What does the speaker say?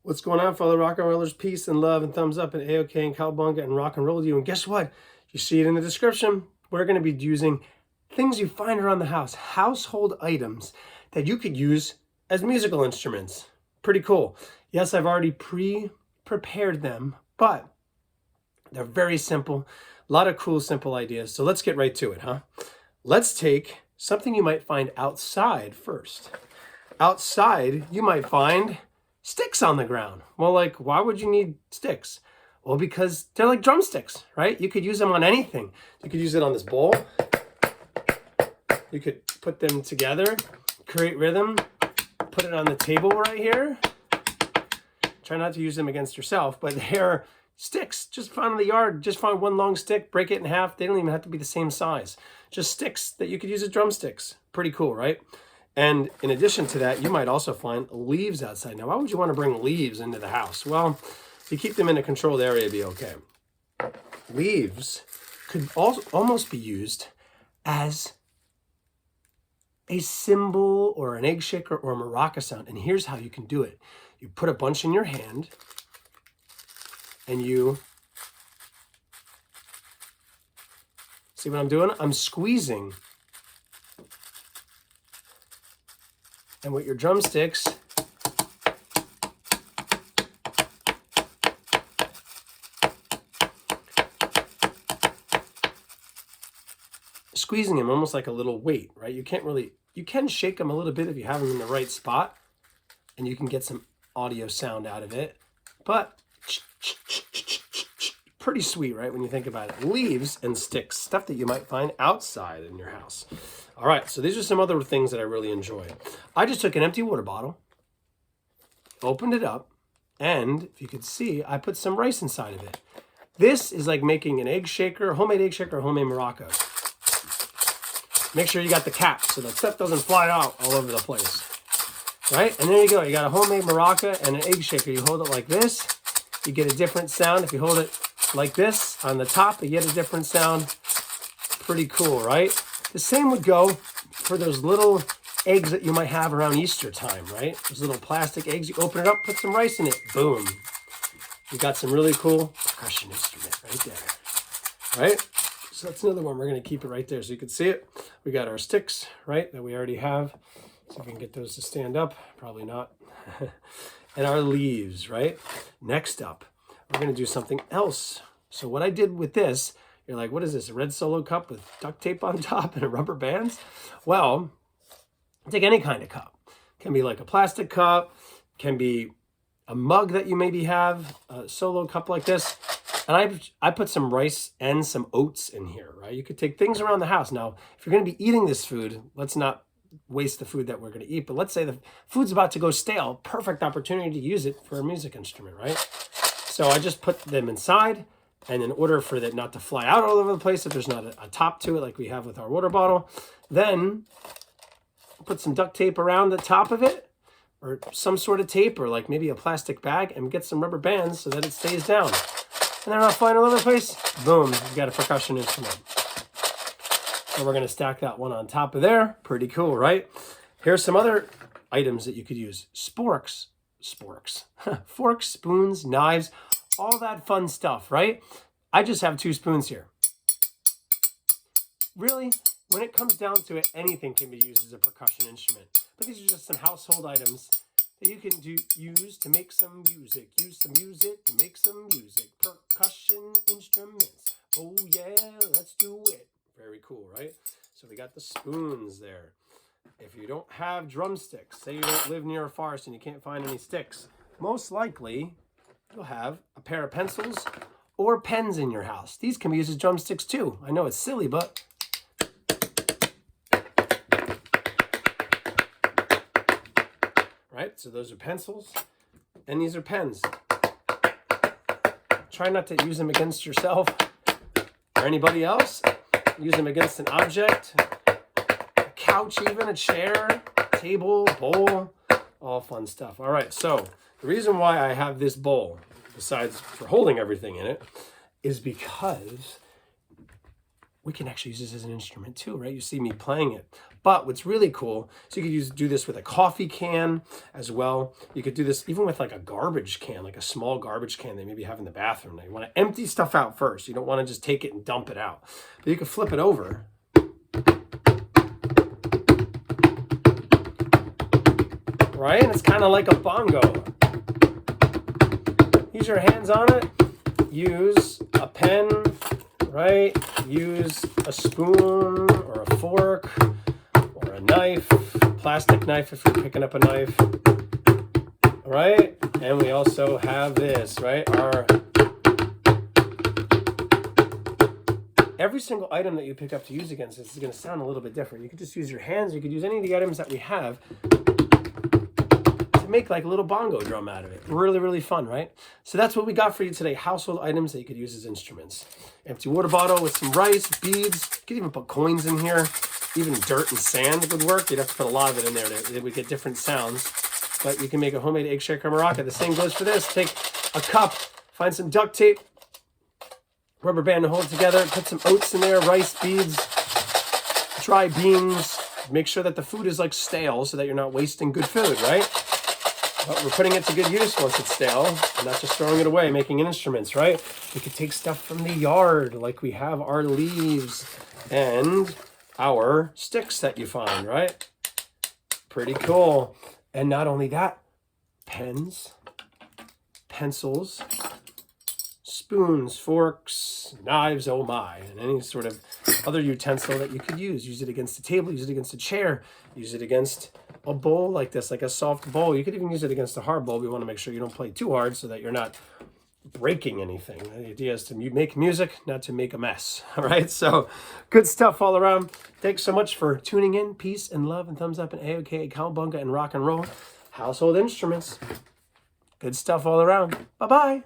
What's going on, fellow rock and rollers? Peace and love and thumbs up and A-OK and cowabunga and rock and roll to you. And guess what? You see it in the description. We're going to be using things you find around the house, household items that you could use as musical instruments. Pretty cool. Yes, I've already pre-prepared them, but they're very simple. A lot of cool, simple ideas. So let's get right to it, huh? Let's take something you might find outside first. Outside, you might find sticks on the ground. Well, like, why would you need sticks? Well, because they're like drumsticks, right? You could use them on anything. You could use it on this bowl. You could put them together, create rhythm, put it on the table right here. Try not to use them against yourself, but they're sticks. Just find in the yard, just find one long stick, break it in half. They don't even have to be the same size. Just sticks that you could use as drumsticks. Pretty cool, right? And in addition to that, you might also find leaves outside. Now, why would you want to bring leaves into the house? Well, if you keep them in a controlled area, it'd be okay. Leaves could also almost be used as a cymbal or an egg shaker or a maraca sound. And here's how you can do it. You put a bunch in your hand and you see what I'm doing? I'm squeezing. And with your drumsticks, squeezing them almost like a little weight, right? You can shake them a little bit if you have them in the right spot, and you can get some audio sound out of it. But pretty sweet, right? When you think about it. Leaves and sticks, stuff that you might find outside in your house. All right, so these are some other things that I really enjoy. I just took an empty water bottle, opened it up, and if you could see, I put some rice inside of it. This is like making an egg shaker, homemade egg shaker, homemade maraca. Make sure you got the cap so that stuff doesn't fly out all over the place, right? And there you go. You got a homemade maraca and an egg shaker. You hold it like this, you get a different sound. If you hold it like this on the top, you get a different sound. Pretty cool, right? The same would go for those little eggs that you might have around Easter time, right? Those little plastic eggs. You open it up, put some rice in it. Boom. You got some really cool percussion instrument right there, right? So that's another one. We're going to keep it right there so you can see it. We got our sticks, right, that we already have. So if we can get those to stand up. Probably not. And our leaves, right? Next up, we're going to do something else. So what I did with this, you're like, what is this, a red Solo cup with duct tape on top and rubber bands? Well, take any kind of cup. Can be like a plastic cup, can be a mug that you maybe have, a Solo cup like this. And I put some rice and some oats in here, right? You could take things around the house. Now, if you're going to be eating this food, let's not waste the food that we're going to eat. But let's say the food's about to go stale. Perfect opportunity to use it for a music instrument, right? So I just put them inside. And in order for that not to fly out all over the place, if there's not a top to it like we have with our water bottle, then put some duct tape around the top of it, or some sort of tape, or like maybe a plastic bag, and get some rubber bands so that it stays down. And they're not flying all over the place. Boom, you got a percussion instrument. So we're gonna stack that one on top of there. Pretty cool, right? Here's some other items that you could use. Forks, spoons, knives, all that fun stuff, right? I just have 2 spoons here. Really, when it comes down to it, anything can be used as a percussion instrument. But these are just some household items that you can use to make some music. Use some music to make some music. Percussion instruments. Oh yeah, let's do it. Very cool, right? So we got the spoons there. If you don't have drumsticks, say you don't live near a forest and you can't find any sticks, most likely you'll have a pair of pencils or pens in your house. These can be used as drumsticks too. I know it's silly, but right? So those are pencils and these are pens. Try not to use them against yourself or anybody else. Use them against an object, a couch even, a chair, table, bowl, all fun stuff. All right, so the reason why I have this bowl, besides for holding everything in it, is because we can actually use this as an instrument too, right? You see me playing it. But what's really cool, so you could do this with a coffee can as well. You could do this even with like a garbage can, like a small garbage can they maybe have in the bathroom. Now you want to empty stuff out first. You don't want to just take it and dump it out. But you can flip it over. Right? And it's kind of like a bongo. Use your hands on it. Use a pen, right? Use a spoon or a fork or a knife, plastic knife if you're picking up a knife, right? And we also have this, right? Every single item that you pick up to use against this is going to sound a little bit different. You could just use your hands. You could use any of the items that we have to make like a little bongo drum out of it. Really, really fun, right? So that's what we got for you today. Household items that you could use as instruments. Empty water bottle with some rice, beads. You could even put coins in here. Even dirt and sand would work. You'd have to put a lot of it in there. It would get different sounds. But you can make a homemade egg shaker maraca. The same goes for this. Take a cup, find some duct tape, rubber band to hold it together, put some oats in there, rice, beads, dry beans. Make sure that the food is like stale so that you're not wasting good food, right? But we're putting it to good use once it's stale, and not just throwing it away, making instruments, right? We could take stuff from the yard, like we have our leaves and our sticks that you find, right? Pretty cool. And not only that, pens, pencils, spoons, forks, knives, oh my, and any sort of other utensil that you could use. Use it against the table, use it against a chair, use it against a bowl like this, like a soft bowl. You could even use it against a hard bowl. We want to make sure you don't play too hard so that you're not breaking anything. The idea is to make music, not to make a mess. All right, so good stuff all around. Thanks so much for tuning in. Peace and love and thumbs up and A-OK, cowabunga and rock and roll. Household instruments. Good stuff all around. Bye-bye.